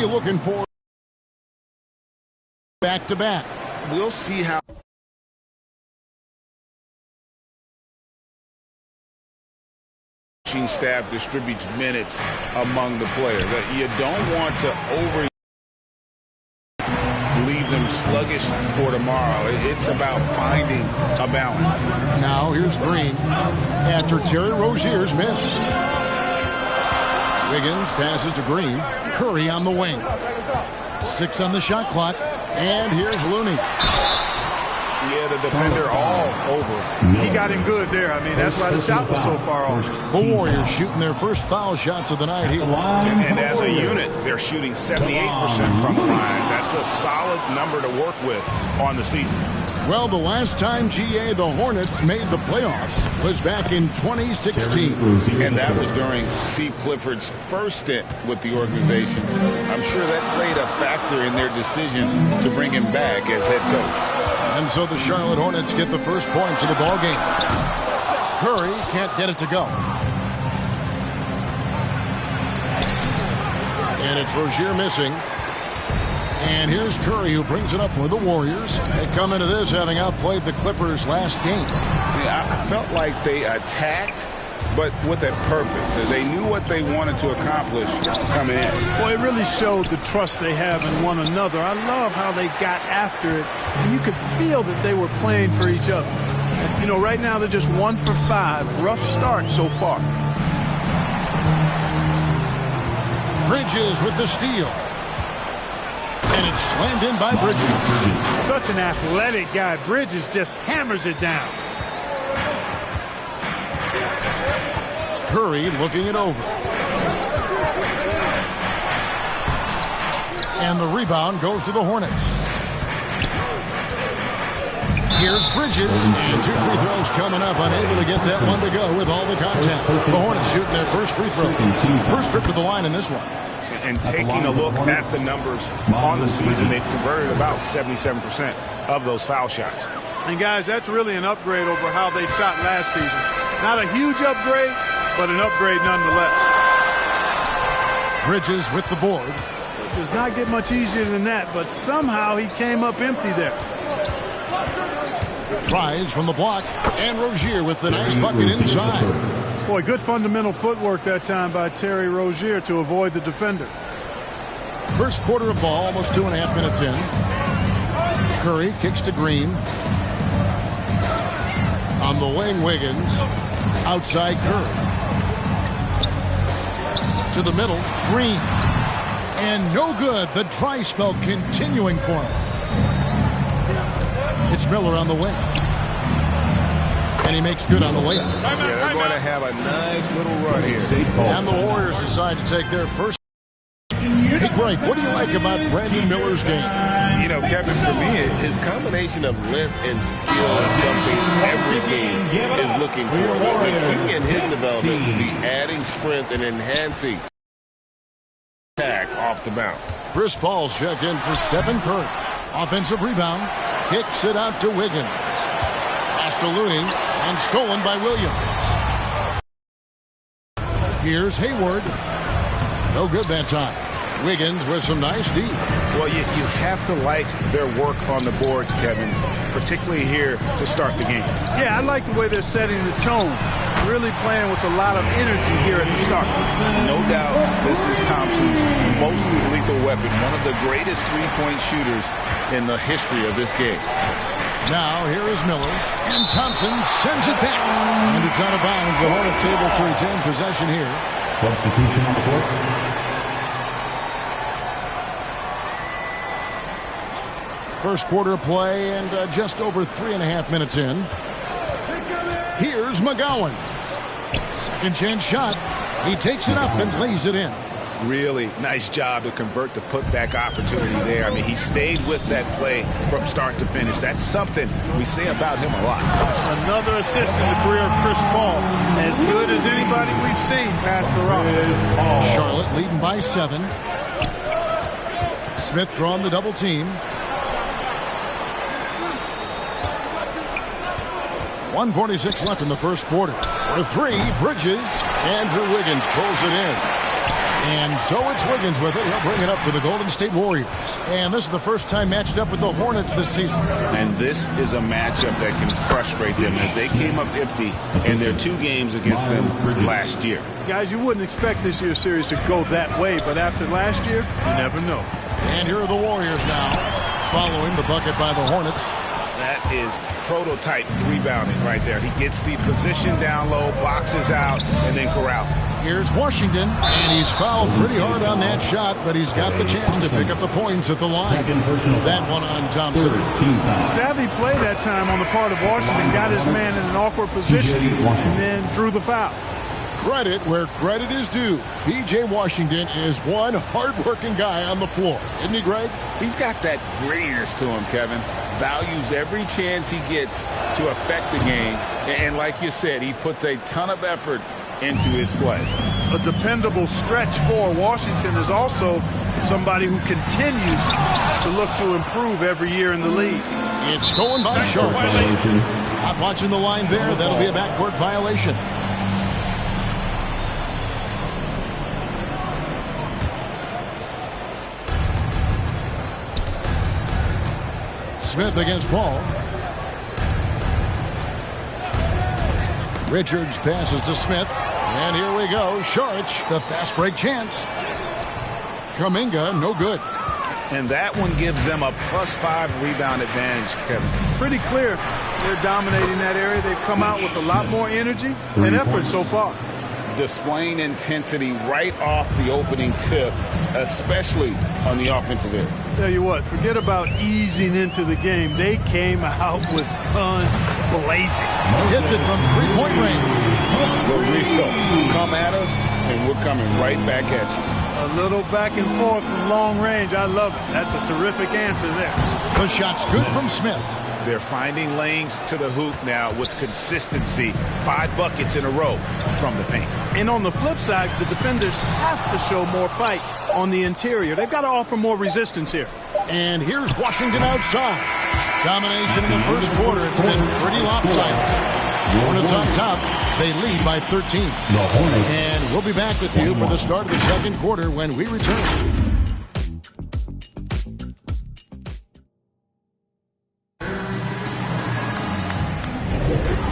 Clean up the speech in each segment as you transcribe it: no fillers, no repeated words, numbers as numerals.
you looking for back-to-back? We'll see how staff distributes minutes among the players. You don't want to leave them sluggish for tomorrow. It's about finding a balance. Now here's Green after Terry Rozier's miss. Wiggins passes to Green. Curry on the wing. 6 on the shot clock. And here's Looney. Yeah, the defender all over. He got him good there. I mean, that's why the shot was so far off. The Warriors shooting their first foul shots of the night here. And as a unit, they're shooting 78% from the line. That's a solid number to work with on the season. Well, the last time, GA, the Hornets made the playoffs was back in 2016. And that was during Steve Clifford's first stint with the organization. I'm sure that played a factor in their decision to bring him back as head coach. And so the Charlotte Hornets get the first points of the ball game. Curry can't get it to go. And it's Rozier missing. And here's Curry who brings it up for the Warriors. They come into this having outplayed the Clippers last game. Yeah, I felt like they attacked, but with a purpose. They knew what they wanted to accomplish coming in. Well, it really showed the trust they have in one another. I love how they got after it. And you could feel that they were playing for each other. You know, right now they're just 1 for 5. Rough start so far. Bridges with the steal. And it's slammed in by Bridges. Such an athletic guy. Bridges just hammers it down. Curry looking it over. And the rebound goes to the Hornets. Here's Bridges. And 2 free throws coming up. Unable to get that one to go with all the contact. The Hornets shooting their first free throw. First trip to the line in this one. And taking a look at the numbers on the season, they've converted about 77% of those foul shots. And guys, that's really an upgrade over how they shot last season. Not a huge upgrade, but an upgrade nonetheless. Bridges with the board. It does not get much easier than that, but somehow he came up empty there. Tries from the block, and Rozier with the nice bucket inside. Boy, good fundamental footwork that time by Terry Rozier to avoid the defender. First quarter of ball, almost 2.5 minutes in. Curry kicks to Green. On the wing, Wiggins. Outside Curry. To the middle, Green. And no good. The dry spell continuing for him. It's Miller on the wing. And he makes good on the layup. Yeah, they're going to have a nice little run here. And the Warriors decide to take their first. Hey, Greg, what do you like about Brandon Miller's game? You know, Kevin, for me, his combination of length and skill is something every team is looking for. But the key in his development will be adding strength and enhancing attack off the bounce. Chris Paul's checked in for Stephen Curry. Offensive rebound. Kicks it out to Wiggins. Pass to Looney. And stolen by Williams. Here's Hayward. No good that time. Wiggins with some nice D. Well, you have to like their work on the boards, Kevin, particularly here to start the game. Yeah, I like the way they're setting the tone. Really playing with a lot of energy here at the start. No doubt this is Thompson's most lethal weapon, one of the greatest three-point shooters in the history of this game. Now here is Miller, and Thompson sends it back. And it's out of bounds. The Hornets able to retain possession here. Substitution on the court. First quarter play and just over 3.5 minutes in. Here's McGowan. Second chance shot. He takes it up and lays it in. Really nice job to convert the putback opportunity there. I mean, he stayed with that play from start to finish. That's something we say about him a lot. Another assist in the career of Chris Paul. As good as anybody we've seen past the rock. Charlotte leading by 7. Smith drawing the double team. 1:46 left in the first quarter. For 3, Bridges. Andrew Wiggins pulls it in. And so it's Wiggins with it. He'll bring it up for the Golden State Warriors. And this is the first time matched up with the Hornets this season. And this is a matchup that can frustrate them as they came up empty in their 2 games against them last year. Guys, you wouldn't expect this year's series to go that way, but after last year, you never know. And here are the Warriors now, following the bucket by the Hornets. That is prototype rebounding right there. He gets the position down low, boxes out, and then corrals it. Here's Washington, and he's fouled pretty hard on that shot, but he's got the chance to pick up the points at the line. That one on Thompson. Savvy play that time on the part of Washington, got his man in an awkward position, and then drew the foul. Credit where credit is due. P.J. Washington is one hard-working guy on the floor. Isn't he, Greg? He's got that grittiness to him, Kevin. Values every chance he gets to affect the game. And like you said, he puts a ton of effort into his play. A dependable stretch for Washington is also somebody who continues to look to improve every year in the league. It's stolen by Sharp. Not watching the line there. That'll be a backcourt violation. Smith against Paul. Richards passes to Smith. And here we go. Sharp, the fast break chance. Kuminga, no good. And that one gives them a +5 rebound advantage, Kevin. Pretty clear. They're dominating that area. They've come out with a lot more energy and effort so far. Displaying intensity right off the opening tip, especially on the offensive end. Tell you what, forget about easing into the game. They came out with guns blazing. Hits it from three-point range. Come at us, and we're coming right back at you. A little back and forth from long range. I love it. That's a terrific answer there. The shot's good from Smith. They're finding lanes to the hoop now with consistency. 5 buckets in a row from the paint. And on the flip side, the defenders have to show more fight on the interior. They've got to offer more resistance here. And here's Washington outside. Domination in the first quarter. It's been pretty lopsided. Hornets on top. They lead by 13. And we'll be back with you for the start of the second quarter when we return.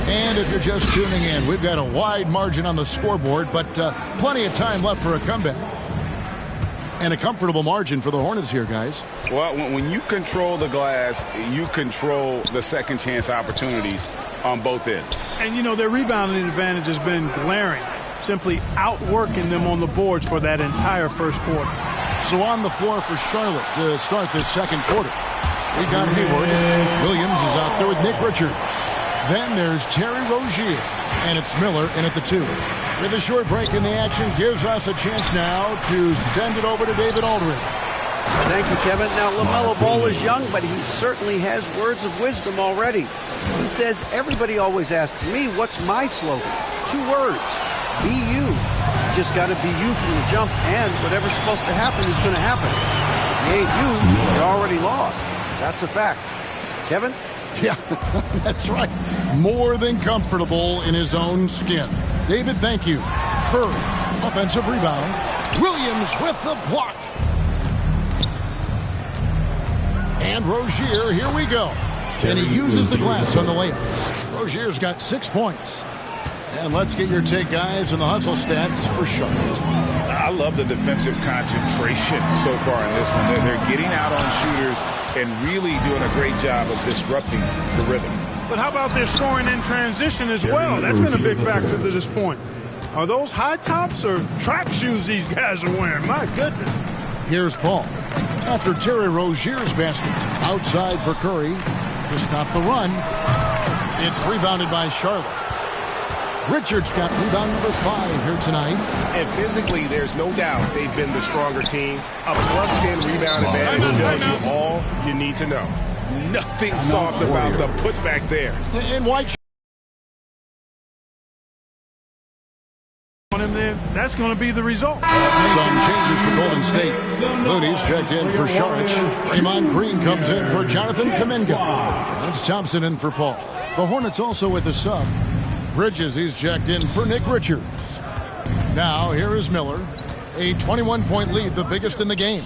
And if you're just tuning in, we've got a wide margin on the scoreboard, but plenty of time left for a comeback. And a comfortable margin for the Hornets here, guys. Well, when you control the glass, you control the second chance opportunities on both ends. And, you know, their rebounding advantage has been glaring, simply outworking them on the boards for that entire first quarter. So on the floor for Charlotte to start this second quarter. We've got Hayward. Williams is out there with Nick Richards. Then there's Terry Rozier, and it's Miller in at the 2. With a short break in the action, gives us a chance now to send it over to David Aldridge. Thank you, Kevin. Now, LaMelo Ball is young, but he certainly has words of wisdom already. He says, everybody always asks me, what's my slogan? 2 words, be you. You just got to be you from the jump, and whatever's supposed to happen is going to happen. If you ain't you, you're already lost. That's a fact. Kevin? Yeah, that's right. More than comfortable in his own skin. David, thank you. Curry, offensive rebound. Williams with the block. And Rozier, here we go. And he uses the glass on the layup. Rozier's got 6 points. And let's get your take, guys, on the hustle stats for Charlotte. I love the defensive concentration so far in this one. They're getting out on shooters and really doing a great job of disrupting the rhythm. But how about their scoring in transition as well? That's been a big factor to this point. Are those high tops or track shoes these guys are wearing? My goodness. Here's Paul. After Terry Rozier's basket. Outside for Curry to stop the run. It's rebounded by Charlotte. Richards got rebound number 5 here tonight. And physically, there's no doubt they've been the stronger team. A +10 rebound advantage tells you all you need to know. Nothing soft about the putback there. And White On him there, that's going to be the result. Some changes for Golden State. Looney's checked in for Sharp. Draymond Green comes in for Jonathan Kuminga. That's Thompson in for Paul. The Hornets also with a sub. Bridges, he's checked in for Nick Richards. Now, here is Miller. A 21-point lead, the biggest in the game.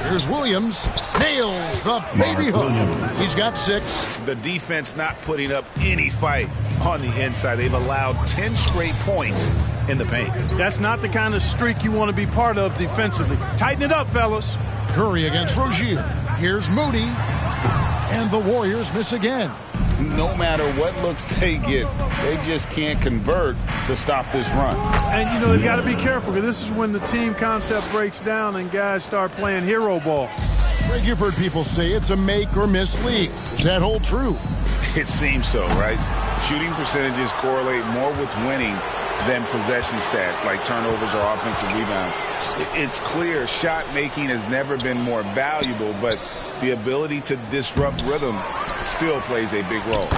Here's Williams. Nails the baby hook. He's got 6. The defense not putting up any fight on the inside. They've allowed 10 straight points in the paint. That's not the kind of streak you want to be part of defensively. Tighten it up, fellas. Curry against Rozier. Here's Moody. And the Warriors miss again. No matter what looks they get, they just can't convert to stop this run. And, you know, they've got to be careful because this is when the team concept breaks down and guys start playing hero ball. Greg, you've heard people say it's a make or miss league. Does that hold true? It seems so, right? Shooting percentages correlate more with winning than possession stats like turnovers or offensive rebounds. It's clear shot making has never been more valuable, but the ability to disrupt rhythm still plays a big role.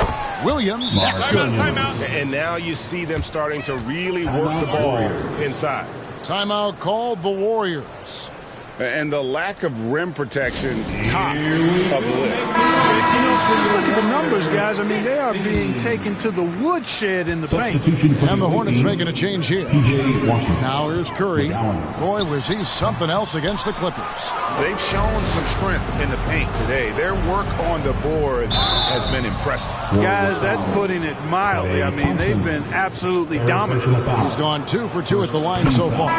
Williams, that's good. And now you see them starting to really work the ball inside. Timeout called the Warriors. And the lack of rim protection, top of the list. You know, let's look at the numbers, guys. I mean, they are being taken to the woodshed in the paint. And the Hornets making a change here. Now here's Curry. Boy, was he something else against the Clippers. They've shown some strength in the paint today. Their work on the boards has been impressive. Guys, that's putting it mildly. I mean, they've been absolutely dominant. He's gone 2 for 2 at the line so far.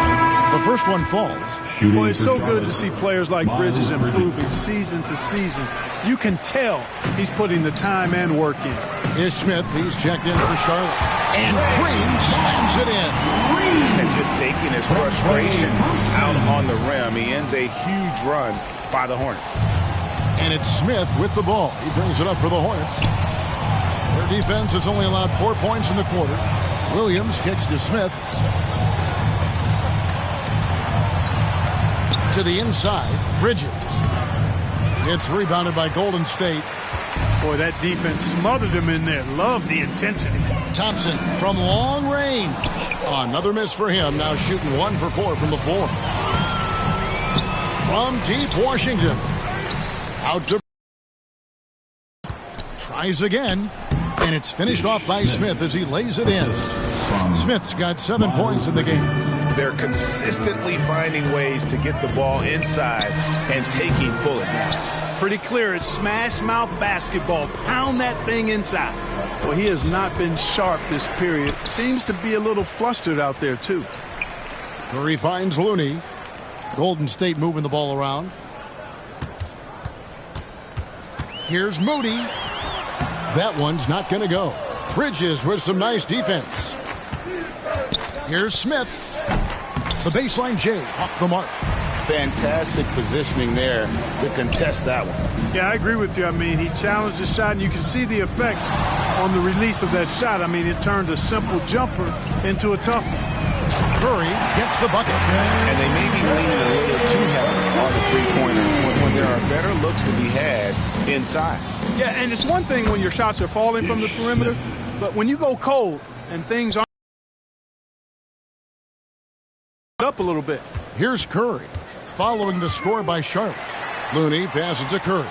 The first one falls. Boy, it's so good to see players like Bridges improving season to season. You can tell he's putting the time and work in. Here's Smith. He's checked in for Charlotte. And Green slams it in. And just taking his frustration out on the rim. He ends a huge run by the Hornets. And it's Smith with the ball. He brings it up for the Hornets. Their defense has only allowed 4 points in the quarter. Williams kicks to Smith. To the inside, Bridges. It's rebounded by Golden State. Boy, that defense smothered him in there. Love the intensity. Thompson from long range. Another miss for him. Now shooting 1 for 4 from the floor. From deep Washington. Out to... Tries again. And it's finished off by Smith as he lays it in. Smith's got 7 points in the game. They're consistently finding ways to get the ball inside and taking full advantage. Pretty clear. It's smash mouth basketball. Pound that thing inside. Well, he has not been sharp this period. Seems to be a little flustered out there, too. Curry finds Looney. Golden State moving the ball around. Here's Moody. That one's not going to go. Bridges with some nice defense. Here's Smith. The baseline J off the mark. Fantastic positioning there to contest that one. Yeah, I agree with you. I mean, he challenged the shot, and you can see the effects on the release of that shot. I mean, it turned a simple jumper into a tough one. Curry gets the bucket. And they may be leaning a little too heavy on the three-pointer when there are better looks to be had inside. Yeah, and it's one thing when your shots are falling from the perimeter, but when you go cold and things aren't up a little bit. Here's Curry, following the score by Charlotte. Looney passes to Curry.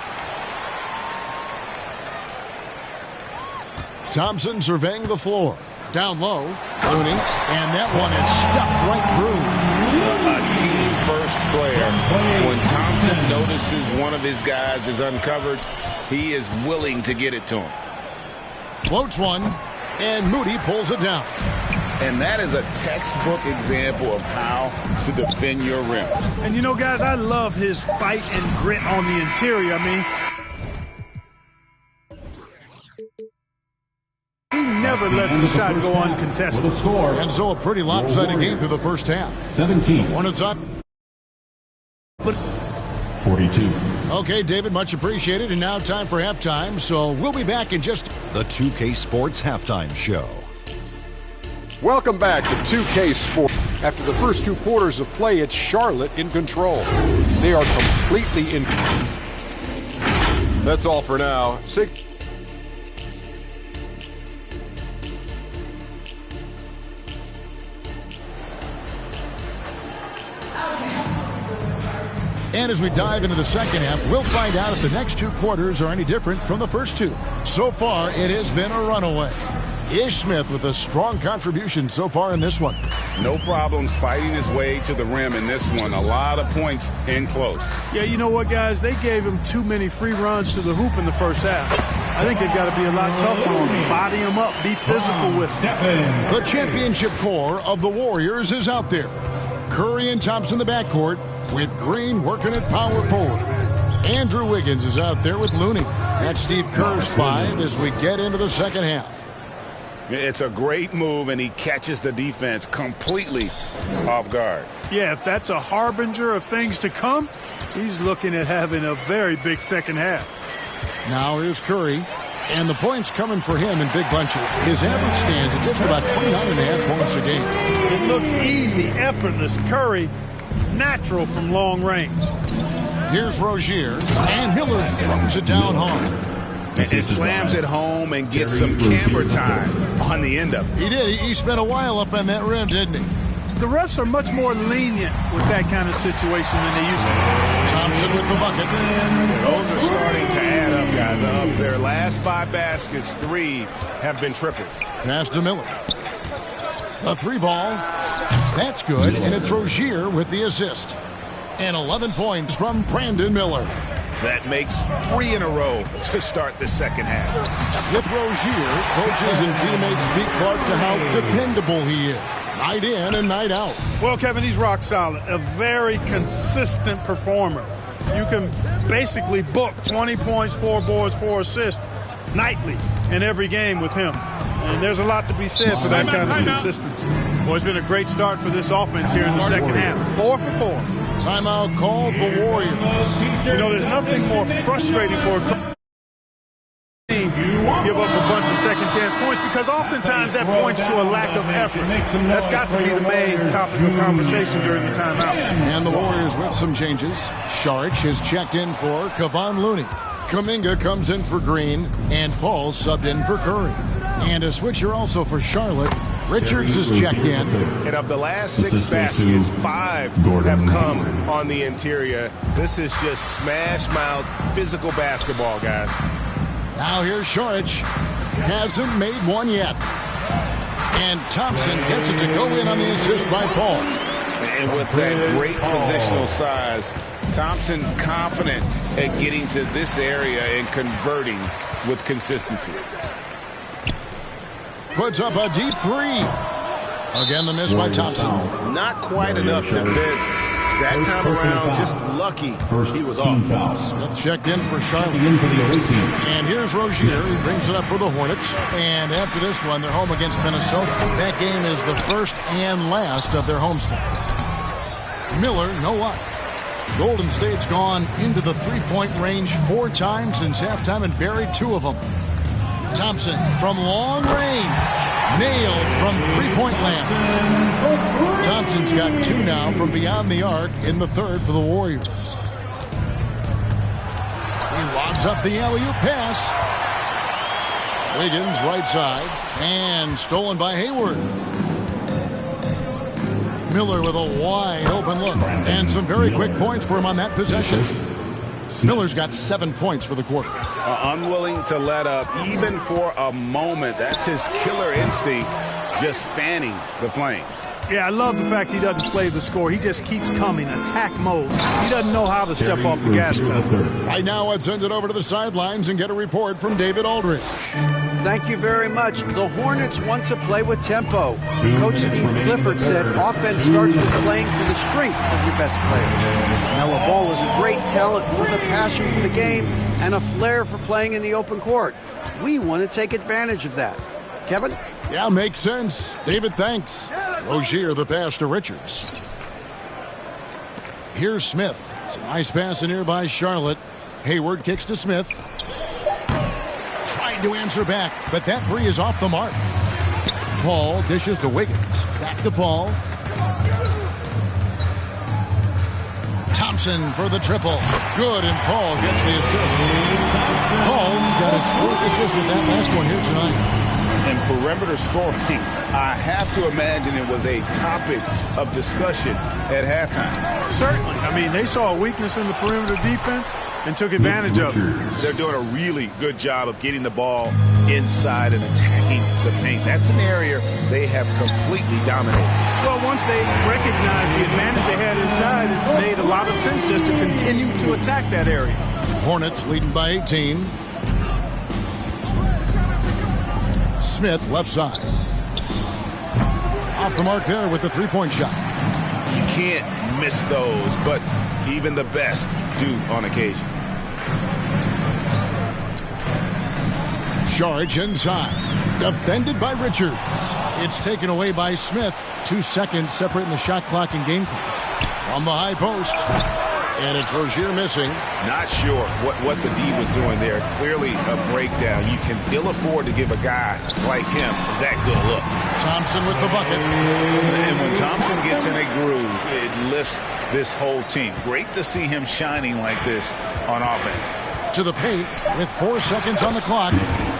Thompson surveying the floor. Down low, Looney, and that one is stuffed right through. A team-first player. When Thompson notices one of his guys is uncovered, he is willing to get it to him. Floats one, and Moody pulls it down. And that is a textbook example of how to defend your rim. And you know, guys, I love his fight and grit on the interior. I mean, he never lets the shot go uncontested. And so a pretty lopsided game through the first half. 17. Hornets up. 42. Okay, David, much appreciated. And now time for halftime. So we'll be back in just... The 2K Sports Halftime Show. Welcome back to 2K Sports. After the first 2 quarters of play, it's Charlotte in control. They are completely in. That's all for now. And as we dive into the second half, we'll find out if the next 2 quarters are any different from the first 2. So far, it has been a runaway. Ish Smith with a strong contribution so far in this one. No problems fighting his way to the rim in this one. A lot of points in close. Yeah, you know what, guys? They gave him too many free runs to the hoop in the first half. I think they've got to be a lot tougher on him. Body him up. Be physical with him. The championship core of the Warriors is out there. Curry and Thompson in the backcourt with Green working at power forward. Andrew Wiggins is out there with Looney. That's Steve Kerr's 5 as we get into the second half. It's a great move, and he catches the defense completely off guard. Yeah, if that's a harbinger of things to come, he's looking at having a very big second half. Now here's Curry, and the points coming for him in big bunches. His average stands at just about 29.5 points a game. It looks easy, effortless. Curry, natural from long range. Here's Rozier, and Miller throws it down hard. It slams it home and gets some camera time on the end of it. He did. He spent a while up on that rim, didn't he? The refs are much more lenient with that kind of situation than they used to be. Thompson with the bucket. Those are starting to add up, guys. Of their last 5 baskets, 3 have been triples. Pass to Miller. The 3 ball. That's good, and it's Rozier with the assist. And 11 points from Brandon Miller. That makes 3 in a row to start the second half. With Rozier, coaches and teammates speak Clark to how dependable he is. Night in and night out. Well, Kevin, he's rock solid. A very consistent performer. You can basically book 20 points, 4 boards, 4 assists nightly in every game with him. And there's a lot to be said for that kind of consistency. Well, it's been a great start for this offense here in the second half. 4 for 4. Timeout called the Warriors. You know, there's nothing more frustrating for a team give up a bunch of second-chance points because oftentimes that points to a lack of effort. That's got to be the main topic of conversation during the timeout. And the Warriors with some changes. Saric has checked in for Kevon Looney. Kuminga comes in for Green, and Paul subbed in for Curry. And a switcher also for Charlotte. Richards is checked in. And of the last 6 baskets, 5 have come on the interior. This is just smash-mouth physical basketball, guys. Now here's Saric. Hasn't made one yet. And Thompson gets it to go in on the assist by Paul. And with that great positional size, Thompson confident at getting to this area and converting with consistency. Puts up a deep 3. Again, the miss by Thompson. Not quite enough defense. That time around, just lucky he was off. Smith checked in for Charlotte. And here's Rozier. He brings it up for the Hornets. And after this one, they're home against Minnesota. That game is the first and last of their homestand. Miller, no luck. Golden State's gone into the three-point range 4 times since halftime and buried 2 of them. Thompson from long range. Nailed from three-point land. Thompson's got 2 now from beyond the arc in the third for the Warriors. He lobs up the alley-oop pass. Wiggins right side. And stolen by Hayward. Miller with a wide open look. And some very quick points for him on that possession. Miller's got 7 points for the quarter. Unwilling to let up even for a moment. That's his killer instinct, just fanning the flames. Yeah, I love the fact he doesn't play the score. He just keeps coming, attack mode. He doesn't know how to step off the gas pedal. Right now, let's send it over to the sidelines and get a report from David Aldridge. Thank you very much. The Hornets want to play with tempo. Coach Steve Clifford said offense starts with playing for the strengths of your best players. Melo Ball is a great talent with a passion for the game and a flair for playing in the open court. We want to take advantage of that. Kevin? Yeah, makes sense. David, thanks. Rozier the pass to Richards. Here's Smith. It's a nice pass in here by Charlotte. Hayward kicks to Smith. Trying to answer back, but that 3 is off the mark. Paul dishes to Wiggins. Back to Paul. Thompson for the triple. Good, and Paul gets the assist. Paul's got his 4th assist with that last one here tonight. And perimeter scoring, I have to imagine it was a topic of discussion at halftime. Certainly. I mean, they saw a weakness in the perimeter defense. and took advantage of it. They're doing a really good job of getting the ball inside and attacking the paint. That's an area they have completely dominated. Well, once they recognized the advantage they had inside, it made a lot of sense just to continue to attack that area. Hornets leading by 18. Smith left side. Off the mark there with the three-point shot. You can't miss those, but even the best do on occasion. Charge inside. Defended by Richards. It's taken away by Smith. 2 seconds separating the shot clock and game clock. From the high post. And it's Rozier missing. Not sure what the D was doing there. Clearly a breakdown. You can ill afford to give a guy like him that good look. Thompson with the bucket. And when Thompson gets in a groove, it lifts this whole team. Great to see him shining like this on offense. To the paint with 4 seconds on the clock.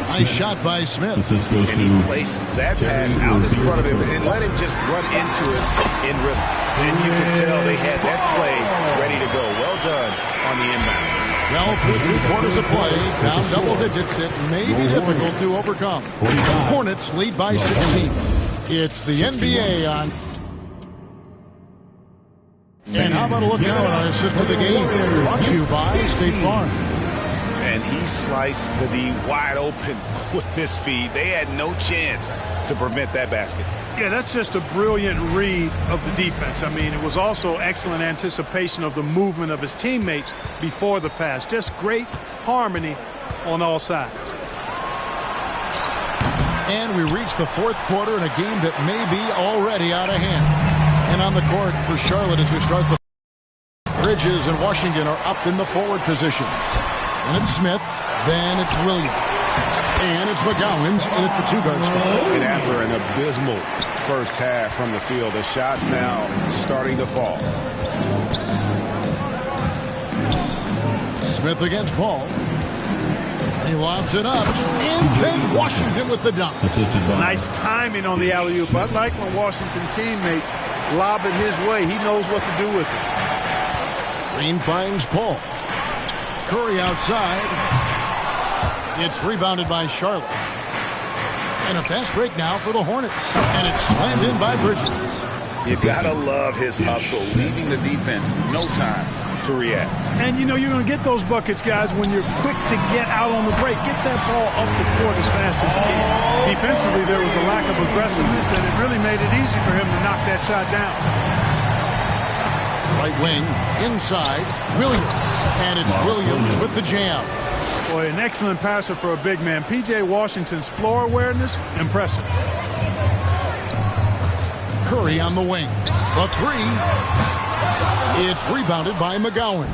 Nice shot by Smith. And he placed that pass out in front of him and let him just run into it in rhythm. And you can tell they had that play ready to go. Well done on the inbound. Well, through 3 quarters of play, down double digits, it may be difficult to overcome. Hornets lead by 16. It's the NBA on. And how about a look now at our assist to the game? Brought to you by State Farm. And he sliced the D wide open with this feed. They had no chance to prevent that basket. Yeah, that's just a brilliant read of the defense. I mean, it was also excellent anticipation of the movement of his teammates before the pass. Just great harmony on all sides. And we reach the 4th quarter in a game that may be already out of hand. And on the court for Charlotte as we start the Bridges and Washington are up in the forward position. And it's Smith, then it's Williams. And it's McGowan's in at the 2-guard spot. And after an abysmal first half from the field, the shots now starting to fall. Smith against Paul. He lobs it up. And then Washington with the dunk. Nice timing on the alley-oop. I like when Washington teammates lob it his way. He knows what to do with it. Green finds Paul. Curry outside. It's rebounded by Charlotte. And a fast break now for the Hornets. And it's slammed in by Bridges. You gotta love his hustle, leaving the defense no time to react. And you know you're going to get those buckets, guys, when you're quick to get out on the break. Get that ball up the court as fast as you can. Defensively, there was a lack of aggressiveness, and it really made it easy for him to knock that shot down. Right wing, inside, Williams. And it's Williams with the jam. Boy, an excellent passer for a big man. P.J. Washington's floor awareness, impressive. Curry on the wing. The 3. It's rebounded by McGowan.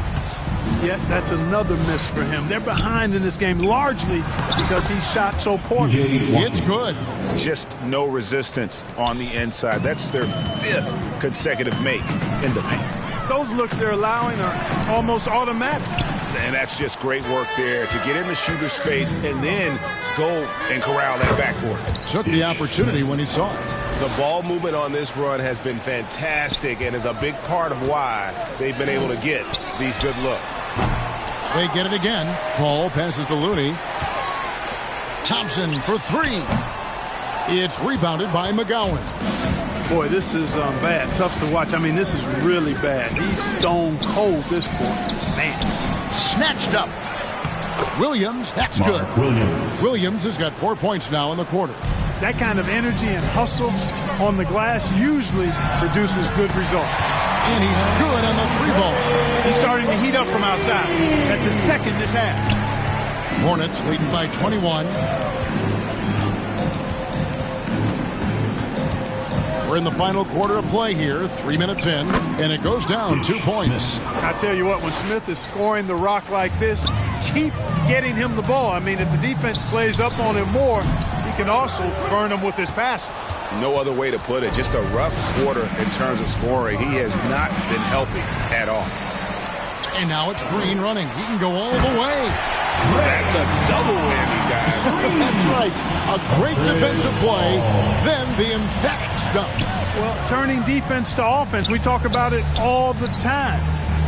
Yeah, that's another miss for him. They're behind in this game largely because he shot so poorly. It's good. Just no resistance on the inside. That's their 5th consecutive make in the paint. Those looks they're allowing are almost automatic. And that's just great work there to get in the shooter space and then go and corral that backcourt. Took the opportunity when he saw it. The ball movement on this run has been fantastic and is a big part of why they've been able to get these good looks. They get it again. Paul passes to Looney. Thompson for 3. It's rebounded by McGowan. Boy, this is bad. Tough to watch. I mean, this is really bad. He's stone cold this point. Man. Snatched up. Williams, that's good. Williams has got 4 points now in the quarter. That kind of energy and hustle on the glass usually produces good results. And he's good on the 3-ball. He's starting to heat up from outside. That's his 2nd this half. Hornets leading by 21. We're in the final quarter of play here, 3 minutes in, and it goes down 2 points. I tell you what, when Smith is scoring the rock like this, keep getting him the ball. I mean, if the defense plays up on him more, he can also burn him with his passing. No other way to put it. Just a rough quarter in terms of scoring. He has not been helping at all. And now it's Green running. He can go all the way. That's a double whammy, guys. That's right. A great defensive play, then the emphatic stuff. Well, turning defense to offense, we talk about it all the time.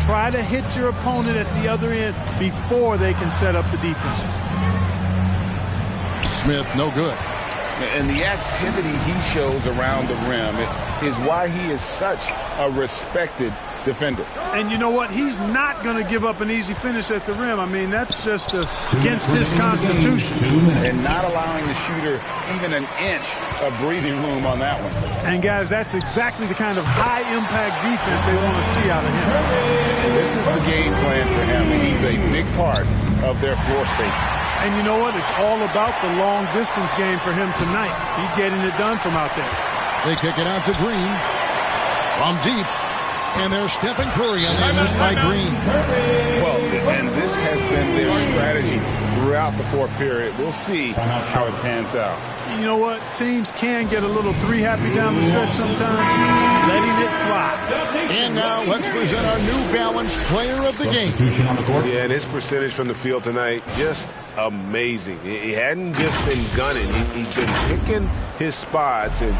Try to hit your opponent at the other end before they can set up the defense. Smith, no good. And the activity he shows around the rim is why he is such a respected defender. And you know what? He's not going to give up an easy finish at the rim. I mean, that's just against his constitution. And not allowing the shooter even an inch of breathing room on that one. And, guys, that's exactly the kind of high-impact defense they want to see out of him. And this is the game plan for him. He's a big part of their floor spacing. And you know what? It's all about the long-distance game for him tonight. He's getting it done from out there. They kick it out to Green. From deep. And there's Steph and Curry on the assist by Green. Well, and this has been their strategy throughout the fourth period. We'll see how it pans out. You know what? Teams can get a little three-happy down the stretch sometimes, letting it fly. And now let's present our New Balance player of the game. Yeah, and his percentage from the field tonight, just amazing. He hadn't just been gunning. He's been picking his spots, and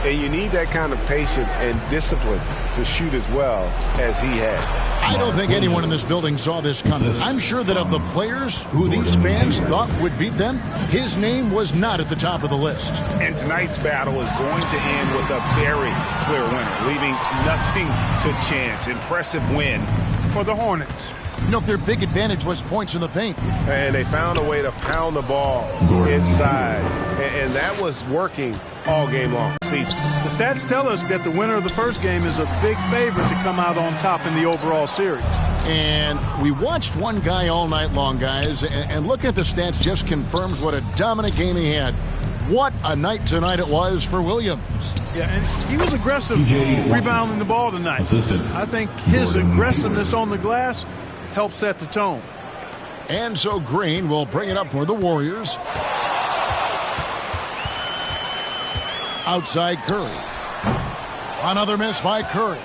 you need that kind of patience and discipline to shoot as well as he had. I don't think anyone in this building saw this coming. I'm sure that of the players who these fans thought would beat them, his name was not at the top of the list. And tonight's battle is going to end with a very clear winner, leaving nothing to chance. Impressive win for the Hornets. You know, their big advantage was points in the paint. And they found a way to pound the ball inside. And that was working all game long season. The stats tell us that the winner of the first game is a big favorite to come out on top in the overall series. And we watched one guy all night long, guys, and looking at the stats just confirms what a dominant game he had. What a night tonight it was for Williams. Yeah, and he was aggressive rebounding the ball tonight. I think his aggressiveness on the glass helped set the tone. And so Green will bring it up for the Warriors. Outside Curry. Another miss by Curry.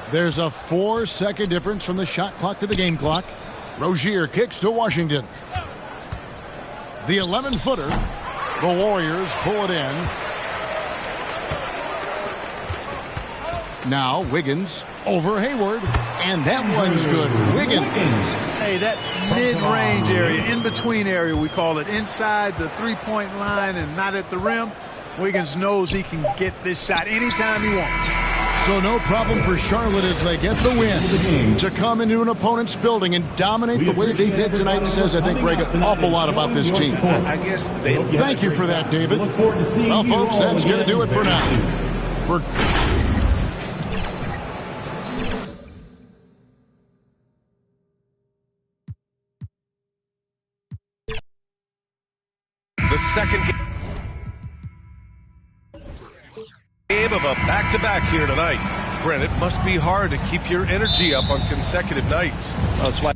There's a 4-second difference from the shot clock to the game clock. Rozier kicks to Washington. The 11-footer. The Warriors pull it in. Now Wiggins over Hayward. And that one's good. Wiggins. Hey, that mid-range area, in-between area we call it, inside the three-point line and not at the rim, Wiggins knows he can get this shot anytime he wants. So no problem for Charlotte as they get the win. To come into an opponent's building and dominate the way they did tonight says, I think, Greg, an awful lot about this team. I guess they... Thank you for that, David. Well, folks, that's going to do it for now. The second game of a back-to-back here tonight. Brent, it must be hard to keep your energy up on consecutive nights. That's why